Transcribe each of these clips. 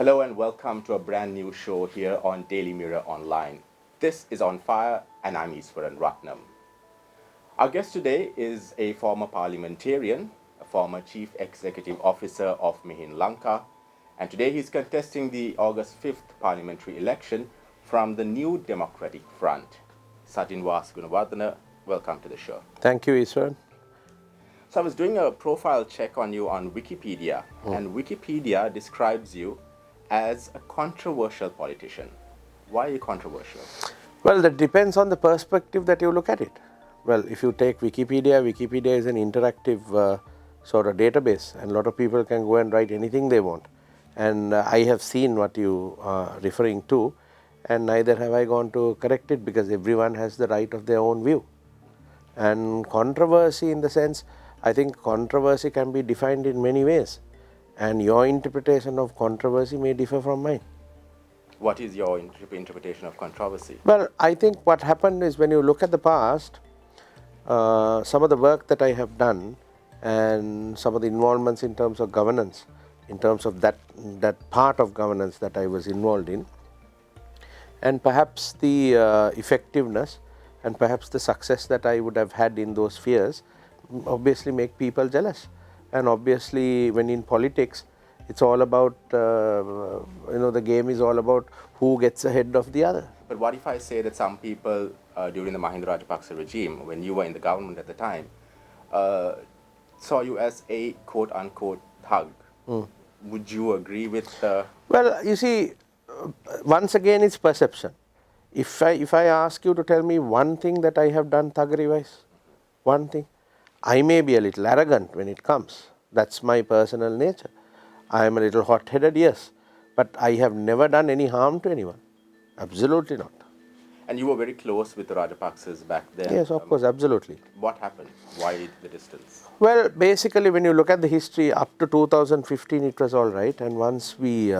Hello and welcome to a brand new show here on Daily Mirror Online. This is On Fire and I'm Easwaran Rutnam. Our guest today is a former parliamentarian, a former chief executive officer of Sri Lanka, and today he's contesting the August 5th parliamentary election from the New Democratic Front. Sajin Vass Gunawardena, welcome to the show. Thank you, Easwaran. So I was doing a profile check on you on Wikipedia, and Wikipedia describes you as a controversial politician. Why are you controversial? Well, that depends on the perspective that you look at it. Well, if you take Wikipedia, Wikipedia is an interactive sort of database, and a lot of people can go and write anything they want. And I have seen what you are referring to, and neither have I gone to correct it because everyone has the right of their own view. And controversy, in the sense, I think controversy can be defined in many ways, and your interpretation of controversy may differ from mine. What is your interpretation of controversy? Well, I think what happened is, when you look at the past, some of the work that I have done and some of the involvements in terms of governance, in terms of that part of governance that I was involved in, and perhaps the effectiveness and perhaps the success that I would have had in those spheres, obviously make people jealous. And obviously, when in politics, it's all about, the game is all about who gets ahead of the other. But what if I say that some people during the Mahinda Rajapaksa regime, when you were in the government at the time, saw you as a quote-unquote thug? Would you agree with Well, you see, once again, it's perception. If I ask you to tell me one thing that I have done thuggery-wise, one thing, I may be a little arrogant when it comes. That's my personal nature. I am a little hot-headed, yes, but I have never done any harm to anyone. Absolutely not. And you were very close with the Rajapaksas back then. Yes, of course, absolutely. What happened? Why the distance? Well, basically, when you look at the history, up to 2015, it was all right. And once we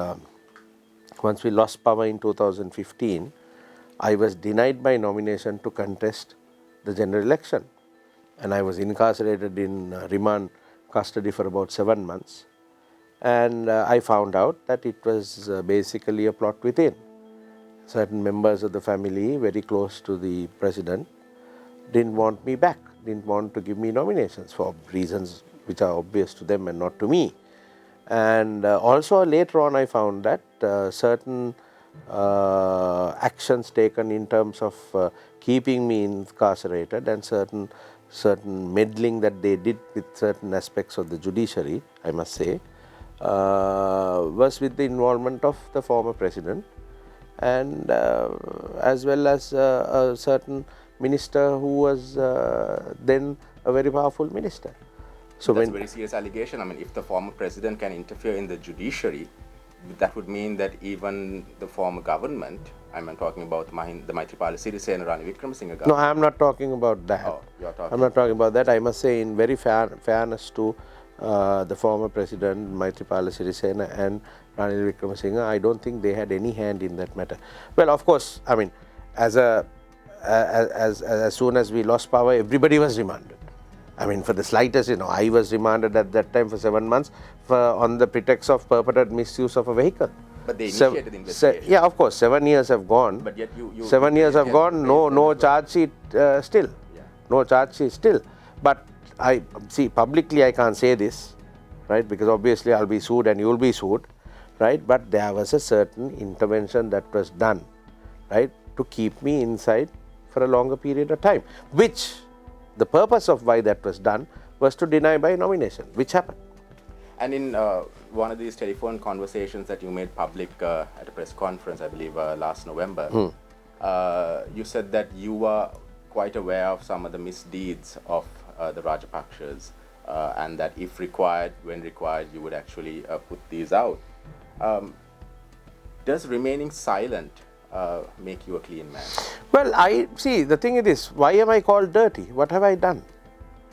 lost power in 2015, I was denied my nomination to contest the general election. And I was incarcerated in remand custody for about 7 months. And I found out that it was basically a plot within. Certain members of the family, very close to the president, didn't want me back, didn't want to give me nominations for reasons which are obvious to them and not to me. And also later on I found that certain actions taken in terms of keeping me incarcerated and certain meddling that they did with certain aspects of the judiciary, I must say, was with the involvement of the former president, and as well as a certain minister who was then a very powerful minister. So that's a very serious allegation. I mean, if the former president can interfere in the judiciary, that would mean that even the former government, I'm talking about the Maithripala Sirisena Ranil Wickremesinghe government. No, I am not talking about that. Oh, you're talking. I'm not talking about that. I must say, in very fairness to the former president Maithripala Sirisena and Ranil Wickremesinghe, I don't think they had any hand in that matter. Well, of course, I mean, as soon as we lost power, everybody was remanded. I mean, for the slightest, I was remanded at that time for 7 months on the pretext of perpetrated misuse of a vehicle. But they initiated investigation. Yeah, of course, 7 years have gone. But yet 7 years have gone, no charge sheet still. Yeah. No charge sheet still. But I see, publicly I can't say this, right, because obviously I'll be sued and you'll be sued, right, but there was a certain intervention that was done, right, to keep me inside for a longer period of time, which the purpose of why that was done was to deny my nomination, which happened. And in one of these telephone conversations that you made public at a press conference, I believe last November, you said that you were quite aware of some of the misdeeds of the Rajapaksas, and that if required, when required, you would actually put these out. Does remaining silent make you a clean man? Well, I see, the thing is, why am I called dirty? What have I done?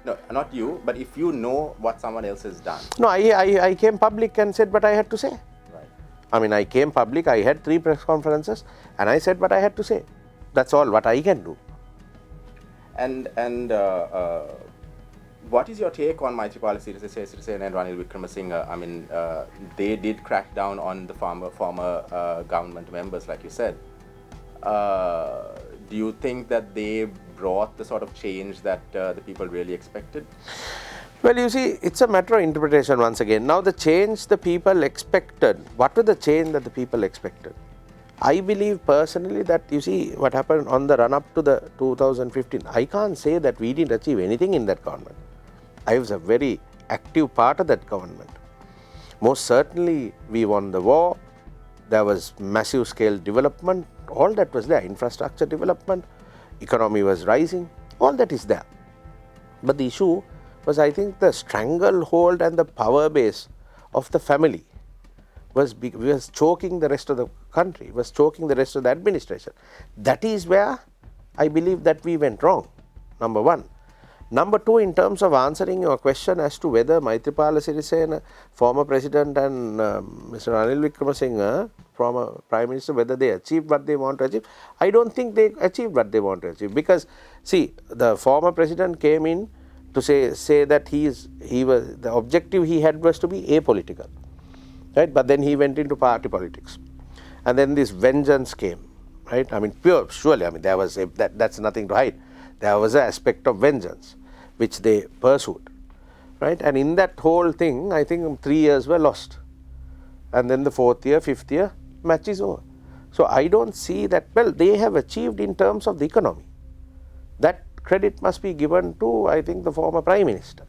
No, not you, but if you know what someone else has done. No, I came public and said what I had to say. Right. I mean, I came public, I had 3 press conferences, and I said what I had to say. That's all what I can do. And What is your take on Maithripala Sirisena and Ranil Wickremesinghe? I mean, they did crack down on the former government members, like you said. Do you think that they brought the sort of change that the people really expected? Well, you see, it's a matter of interpretation once again. Now, the change the people expected, what was the change that the people expected? I believe personally that, you see, what happened on the run-up to the 2015, I can't say that we didn't achieve anything in that government. I was a very active part of that government. Most certainly, we won the war. There was massive scale development. All that was there. Infrastructure development, economy was rising. All that is there. But the issue was, I think, the stranglehold and the power base of the family was choking the rest of the country, was choking the rest of the administration. That is where I believe that we went wrong, number one. Number two, in terms of answering your question as to whether Maithripala Sirisena, former president, and Mr. Ranil Wickremesinghe, former prime minister, whether they achieved what they want to achieve, I don't think they achieved what they want to achieve. Because, see, the former president came in to say that the objective he had was to be apolitical, right? But then he went into party politics, and then this vengeance came, right? I mean, surely, I mean, there was that's nothing to hide. There was an aspect of vengeance which they pursued, right? And in that whole thing, I think 3 years were lost, and then the 4th year, 5th year, match is over. So I don't see that. Well, they have achieved in terms of the economy. That credit must be given to, I think, the former Prime Minister,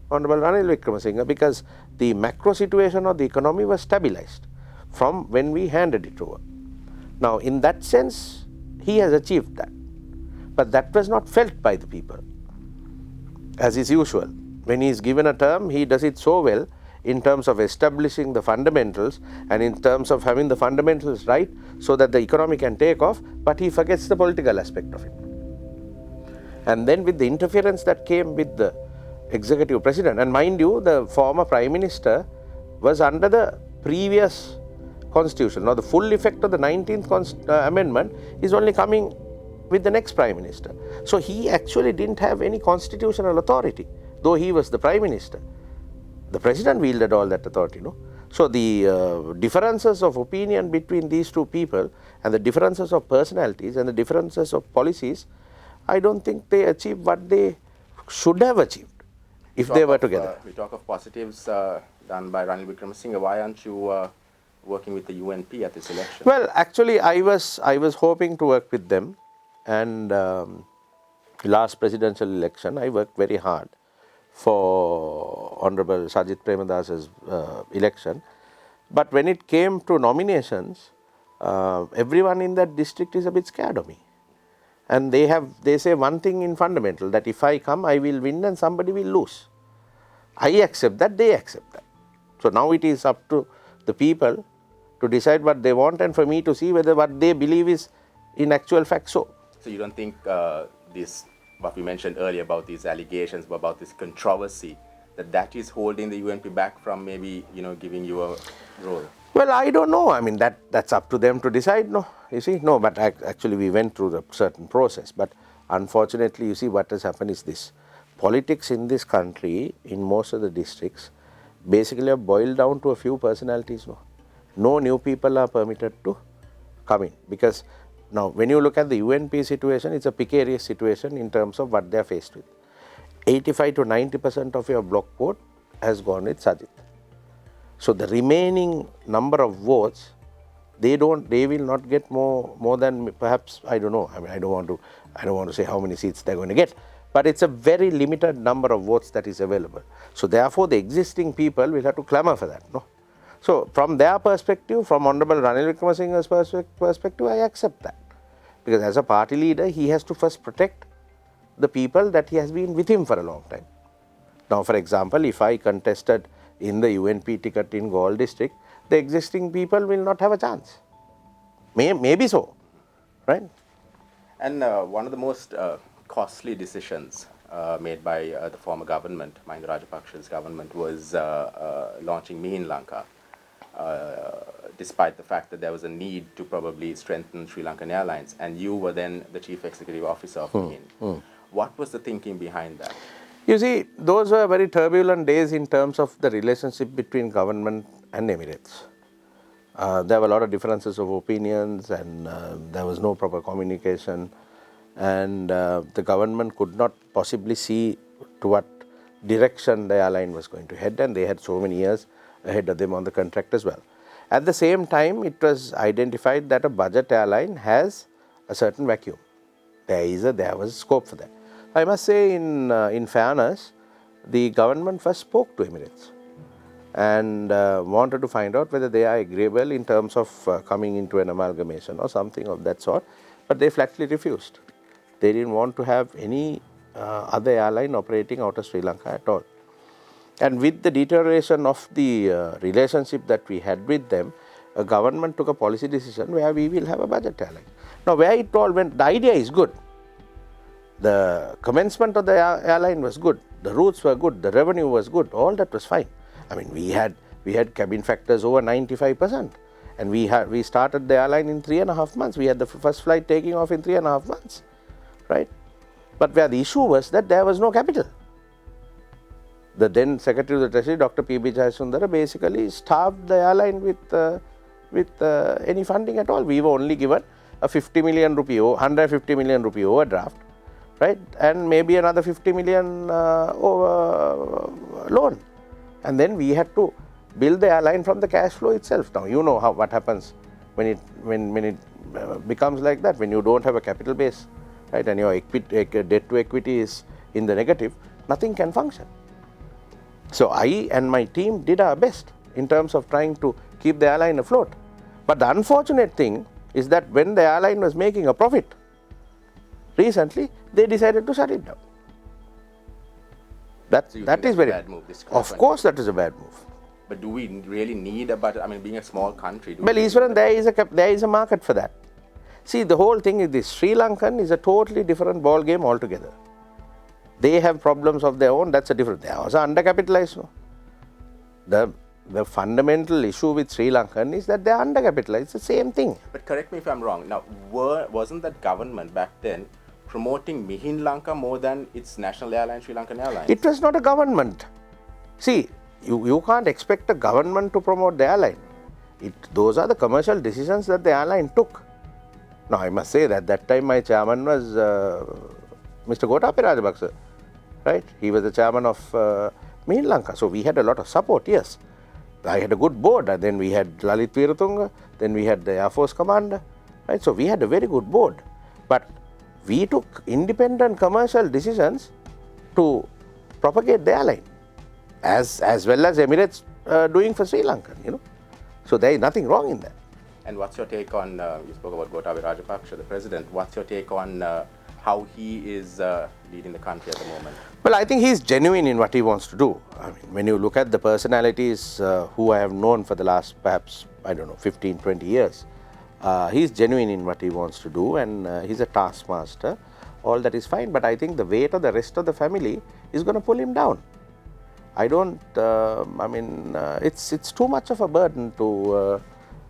Honorable Ranil Wickremesinghe, because the macro situation of the economy was stabilized from when we handed it over. Now, in that sense, he has achieved that. But that was not felt by the people, as is usual. When he is given a term, he does it so well in terms of establishing the fundamentals and in terms of having the fundamentals right so that the economy can take off, but he forgets the political aspect of it. And then with the interference that came with the executive president, and mind you, the former prime minister was under the previous constitution. Now, the full effect of the 19th amendment is only coming with the next prime minister. So, he actually didn't have any constitutional authority, though he was the prime minister. The president wielded all that authority, no? So, the differences of opinion between these two people and the differences of personalities and the differences of policies, I don't think they achieved what they should have achieved if they were together. We talk of positives done by Ranil Wickremesinghe. Why aren't you working with the UNP at this election? Well, actually, I was hoping to work with them, and last presidential election, I worked very hard for Honorable Sajid Premadas's election. But when it came to nominations, everyone in that district is a bit scared of me. And they say one thing in fundamental, that if I come, I will win and somebody will lose. I accept that, they accept that. So now it is up to the people to decide what they want, and for me to see whether what they believe is in actual fact so. So you don't think this, what we mentioned earlier about these allegations, about this controversy, that is holding the UNP back from maybe, giving you a role? Well, I don't know. I mean, that's up to them to decide, no? You see, no, but actually we went through the certain process. But unfortunately, you see, what has happened is this. Politics in this country, in most of the districts, basically have boiled down to a few personalities, no? No new people are permitted to come in. Because now, when you look at the UNP situation, it's a precarious situation in terms of what they are faced with. 85 to 90% of your block vote has gone with Sajid. So the remaining number of votes, they will not get more than perhaps, I don't know. I mean, I don't want to say how many seats they're going to get, but it's a very limited number of votes that is available. So therefore, the existing people will have to clamor for that, no? So from their perspective, from Honorable Ranil Wickremesinghe's perspective, I accept that, because as a party leader, he has to first protect the people that he has been with him for a long time. Now, for example, if I contested in the UNP ticket in Galle district, the existing people will not have a chance. Maybe so, right? And one of the most costly decisions made by the former government, Mahinda Rajapaksa's government, was launching Mihin Lanka, despite the fact that there was a need to probably strengthen Sri Lankan Airlines, and you were then the chief executive officer of Mihin. What was the thinking behind that? You see, those were very turbulent days in terms of the relationship between government and Emirates. There were a lot of differences of opinions, and there was no proper communication, and the government could not possibly see to what direction the airline was going to head, and they had so many years ahead of them on the contract as well. At the same time, it was identified that a budget airline has a certain vacuum. There was scope for that. I must say, in fairness, the government first spoke to Emirates and wanted to find out whether they are agreeable in terms of coming into an amalgamation or something of that sort, but they flatly refused. They didn't want to have any other airline operating out of Sri Lanka at all. And with the deterioration of the relationship that we had with them, a government took a policy decision where we will have a budget airline. Now, where it all went, the idea is good. The commencement of the airline was good. The routes were good. The revenue was good. All that was fine. I mean, we had cabin factors over 95%, and we started the airline in 3.5 months. We had the first flight taking off in 3.5 months, right? But where the issue was that there was no capital. The then Secretary of the Treasury, Dr. P.B. Jayasundara, basically starved the airline with any funding at all. We were only given a 50 million rupee, 150 million rupee overdraft, right, and maybe another 50 million loan, and then we had to build the airline from the cash flow itself. Now you know what happens when it becomes like that, when you don't have a capital base, right, and your debt to equity is in the negative, nothing can function. So I and my team did our best in terms of trying to keep the airline afloat. But the unfortunate thing is that when the airline was making a profit, recently they decided to shut it down. That is very bad move. Of course, that is a bad move. But do we really need a budget? I mean, being a small country. Well, Easwaran, there is a market for that. See, the whole thing is this: Sri Lankan is a totally different ball game altogether. They have problems of their own. That's a different. They are also undercapitalized. No? The fundamental issue with Sri Lankan is that they are undercapitalized. It's the same thing. But correct me if I'm wrong. Now, wasn't that government back then promoting Mihin Lanka more than its national airline, Sri Lankan Airlines? It was not a government. See, you can't expect a government to promote the airline. Those are the commercial decisions that the airline took. Now, I must say that time my chairman was Mr. Gotabaya Rajapaksa, right? He was the chairman of Mihin Lanka. So we had a lot of support, yes. I had a good board, and then we had Lalit Veeratunga, then we had the Air Force Commander, right? So we had a very good board. But we took independent commercial decisions to propagate the airline, as well as Emirates doing for Sri Lanka, you know. So there is nothing wrong in that. And what's your take on, you spoke about Gotabaya Rajapaksa, the president, what's your take on how he is leading the country at the moment? Well, I think he's genuine in what he wants to do. I mean, when you look at the personalities who I have known for the last perhaps, 15, 20 years, he's genuine in what he wants to do, and he's a taskmaster. All that is fine, but I think the weight of the rest of the family is going to pull him down. I don't, it's too much of a burden to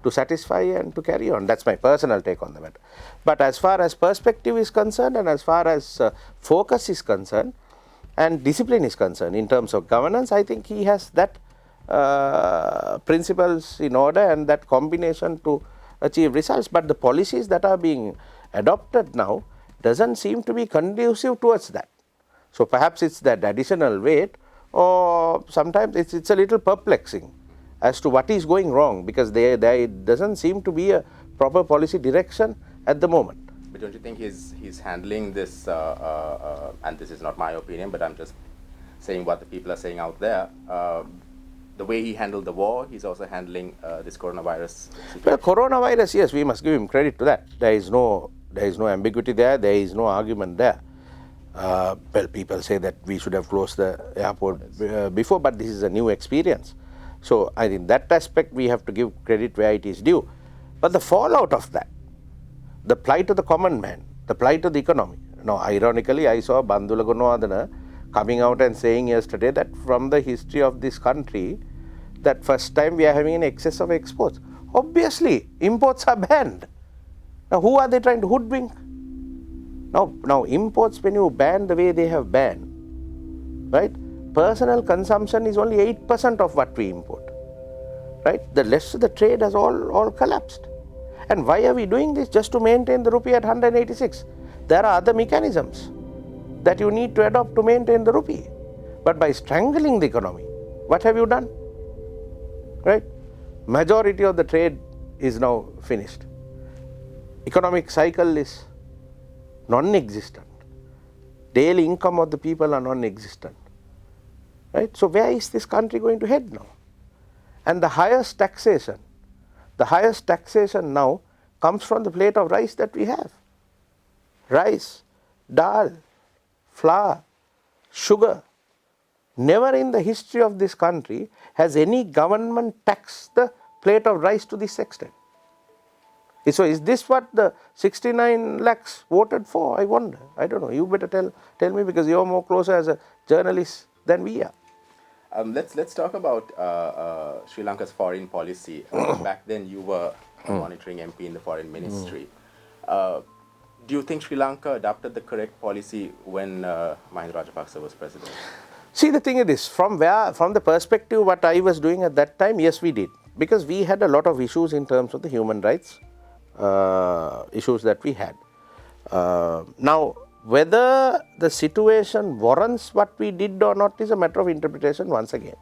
satisfy and to carry on. That's my personal take on the matter. But as far as perspective is concerned, and as far as focus is concerned, and discipline is concerned in terms of governance, I think he has that principles in order and that combination to achieve results. But the policies that are being adopted now doesn't seem to be conducive towards that. So perhaps it's that additional weight, or sometimes it's a little perplexing as to what is going wrong, because there doesn't seem to be a proper policy direction at the moment. But don't you think he's handling this, and this is not my opinion, but I'm just saying what the people are saying out there, the way he handled the war, he's also handling this coronavirus situation? Well, coronavirus, yes, we must give him credit to that. There is no ambiguity there, there is no argument there. Well, people say that we should have closed the airport before, but this is a new experience. So I think that aspect we have to give credit where it is due. But the fallout of that, the plight of the common man, the plight of the economy. Now, ironically, I saw Bandula Gunawardena coming out and saying yesterday that from the history of this country, that first time we are having an excess of exports. Obviously, imports are banned. Now, who are they trying to hoodwink? Now imports, when you ban the way they have banned, right? Personal consumption is only 8% of what we import, right? The rest of the trade has all collapsed. And why are we doing this? Just to maintain the rupee at 186. There are other mechanisms that you need to adopt to maintain the rupee. But by strangling the economy, what have you done? Right? Majority of the trade is now finished. Economic cycle is non-existent. Daily income of the people are non-existent. Right? So where is this country going to head now? And the highest taxation now comes from the plate of rice that we have. Rice, dal, flour, sugar. Never in the history of this country has any government taxed the plate of rice to this extent. So is this what the 69 lakhs voted for? I wonder. I don't know. You better tell me, because you're more closer as a journalist than we are. Let's talk about Sri Lanka's foreign policy. Back then, you were a monitoring MP in the foreign ministry. Do you think Sri Lanka adopted the correct policy when Mahinda Rajapaksa was president? See, the thing is this, from the perspective what I was doing at that time, yes, we did. Because we had a lot of issues in terms of the human rights issues that we had. Now, whether the situation warrants what we did or not is a matter of interpretation once again,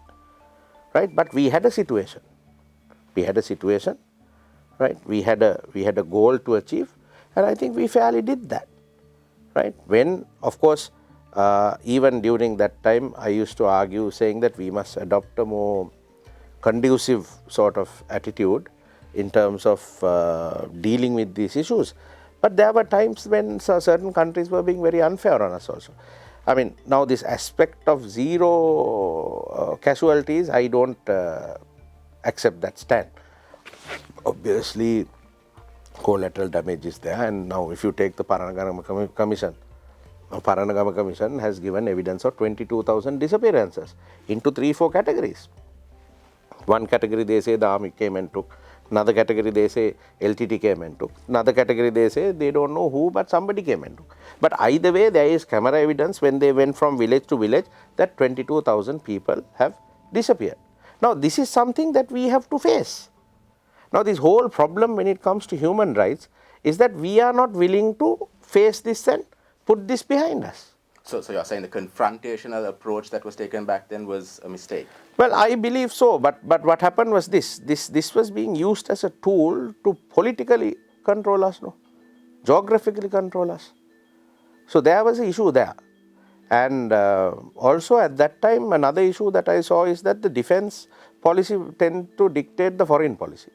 right? But we had a situation. Right? We had a goal to achieve, and I think we fairly did that, right? When, of course, even during that time, I used to argue saying that we must adopt a more conducive sort of attitude in terms of dealing with these issues. But there were times when certain countries were being very unfair on us also. I mean, now this aspect of zero casualties, I don't accept that stand. Obviously, collateral damage is there, and now if you take the Paranagama Commission, Paranagama Commission has given evidence of 22,000 disappearances into 3-4 categories. One category they say the army came and took, another category they say LTT came and took, another category they say they don't know who, but somebody came and took. But either way, there is camera evidence when they went from village to village that 22,000 people have disappeared. Now, this is something that we have to face. Now, this whole problem when it comes to human rights is that we are not willing to face this and put this behind us. So you're saying the confrontational approach that was taken back then was a mistake? Well, I believe so, but what happened was this was being used as a tool to politically control us, no? Geographically control us. So there was an issue there. And also at that time, another issue that I saw is that the defense policy tend to dictate the foreign policy.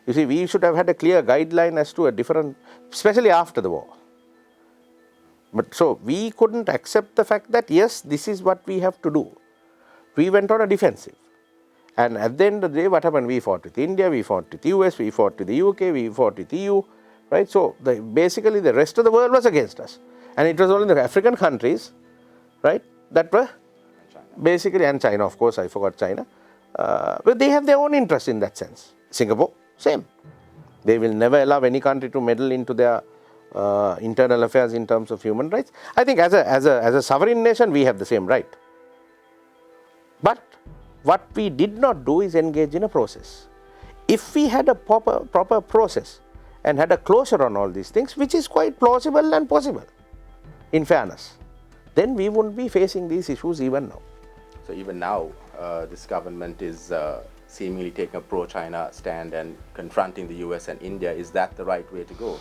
You see, we should have had a clear guideline as to a different, especially after the war. But so we couldn't accept the fact that yes, this is what we have to do. We went on a defensive. And at the end of the day, what happened? We fought with India, we fought with the US, we fought with the UK, we fought with the EU, right? So basically the rest of the world was against us. And it was only the African countries, right, that were basically, and China, of course, I forgot China, but they have their own interest in that sense. Singapore, same. They will never allow any country to meddle into their internal affairs in terms of human rights. I think as a sovereign nation, we have the same right. But what we did not do is engage in a process. If we had a proper process and had a closure on all these things, which is quite plausible and possible, in fairness, then we wouldn't be facing these issues even now. So even now, this government is seemingly taking a pro-China stand and confronting the US and India. Is that the right way to go?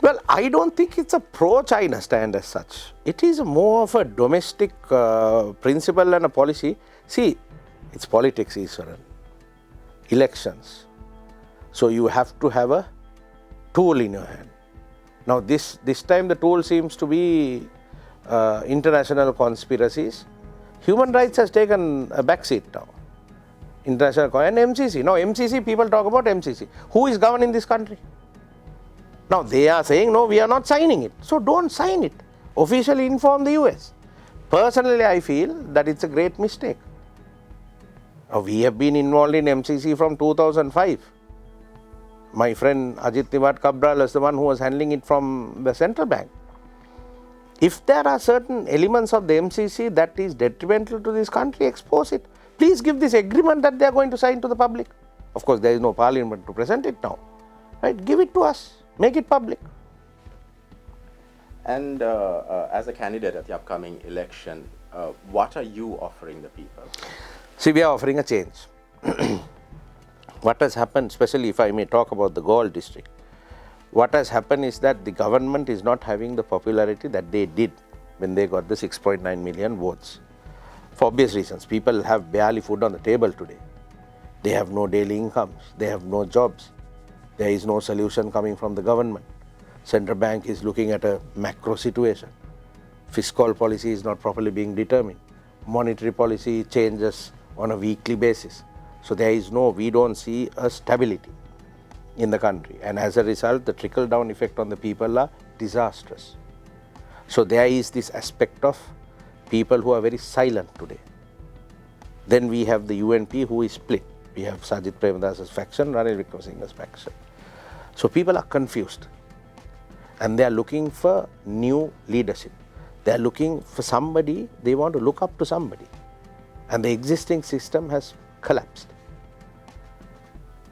Well, I don't think it's a pro-China stand as such. It is more of a domestic principle and a policy. See, it's politics, Easwaran. Elections. So you have to have a tool in your hand. Now this time the tool seems to be international conspiracies. Human rights has taken a backseat now. International and MCC. Now MCC, people talk about MCC. Who is governing this country? Now they are saying, no, we are not signing it. So don't sign it. Officially inform the US. Personally, I feel that it's a great mistake. Now, we have been involved in MCC from 2005. My friend Ajit Nivat Cabral is the one who was handling it from the central bank. If there are certain elements of the MCC that is detrimental to this country, expose it. Please give this agreement that they are going to sign to the public. Of course, there is no parliament to present it now. Right? Give it to us. Make it public. And as a candidate at the upcoming election, what are you offering the people? See, we are offering a change. What has happened, especially if I may talk about the Galle district, what has happened is that the government is not having the popularity that they did when they got the 6.9 million votes. For obvious reasons, people have barely food on the table today. They have no daily incomes, they have no jobs, there is no solution coming from the government. Central Bank is looking at a macro situation. Fiscal policy is not properly being determined. Monetary policy changes on a weekly basis. So there is no, we don't see a stability in the country, and as a result the trickle down effect on the people are disastrous. So there is this aspect of people who are very silent today. Then we have the UNP who is split. We have Sajid Premadasa's faction, Ranil Wickremesinghe's faction. So people are confused and they are looking for new leadership. They are looking for somebody, they want to look up to somebody, and the existing system has collapsed.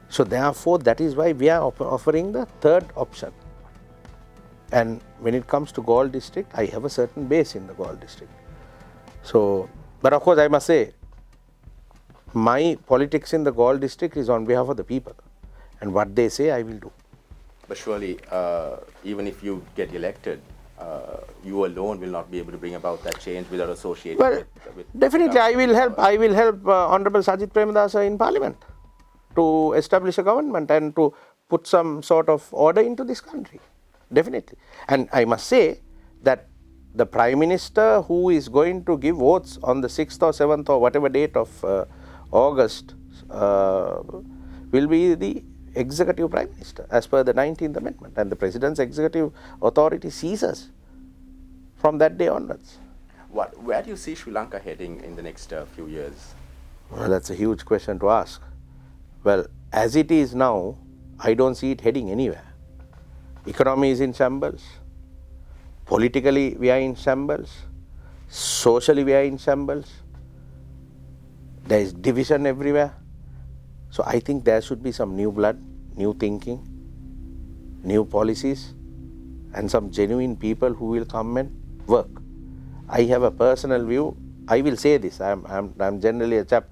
So therefore, that is why we are offering the third option. And when it comes to Galle district, I have a certain base in the Galle district. So, but of course I must say, my politics in the Galle district is on behalf of the people, and what they say I will do. But surely, even if you get elected, you alone will not be able to bring about that change without associating with definitely I will help. I will help Honorable Sajid Premadasa in Parliament to establish a government and to put some sort of order into this country, definitely. And I must say that the Prime Minister who is going to give votes on the 6th or 7th or whatever date of August will be the Executive Prime Minister as per the 19th Amendment, and the President's executive authority ceases from that day onwards. Where do you see Sri Lanka heading in the next few years? Well, that's a huge question to ask. Well, as it is now, I don't see it heading anywhere. Economy is in shambles. Politically, we are in shambles. Socially, we are in shambles. There is division everywhere. So I think there should be some new blood, new thinking, new policies, and some genuine people who will come and work. I have a personal view. I will say this. I'm generally a chap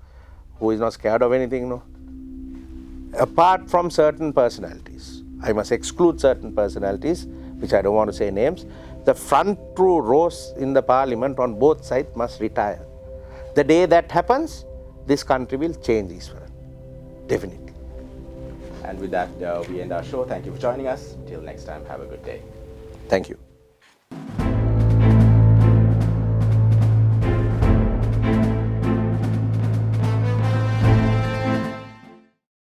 who is not scared of anything, no. Apart from certain personalities, I must exclude certain personalities, which I don't want to say names. The front rows in the parliament on both sides must retire. The day that happens, this country will change, Easwaran. Definitely. And with that, we end our show. Thank you for joining us. Till next time, have a good day. Thank you.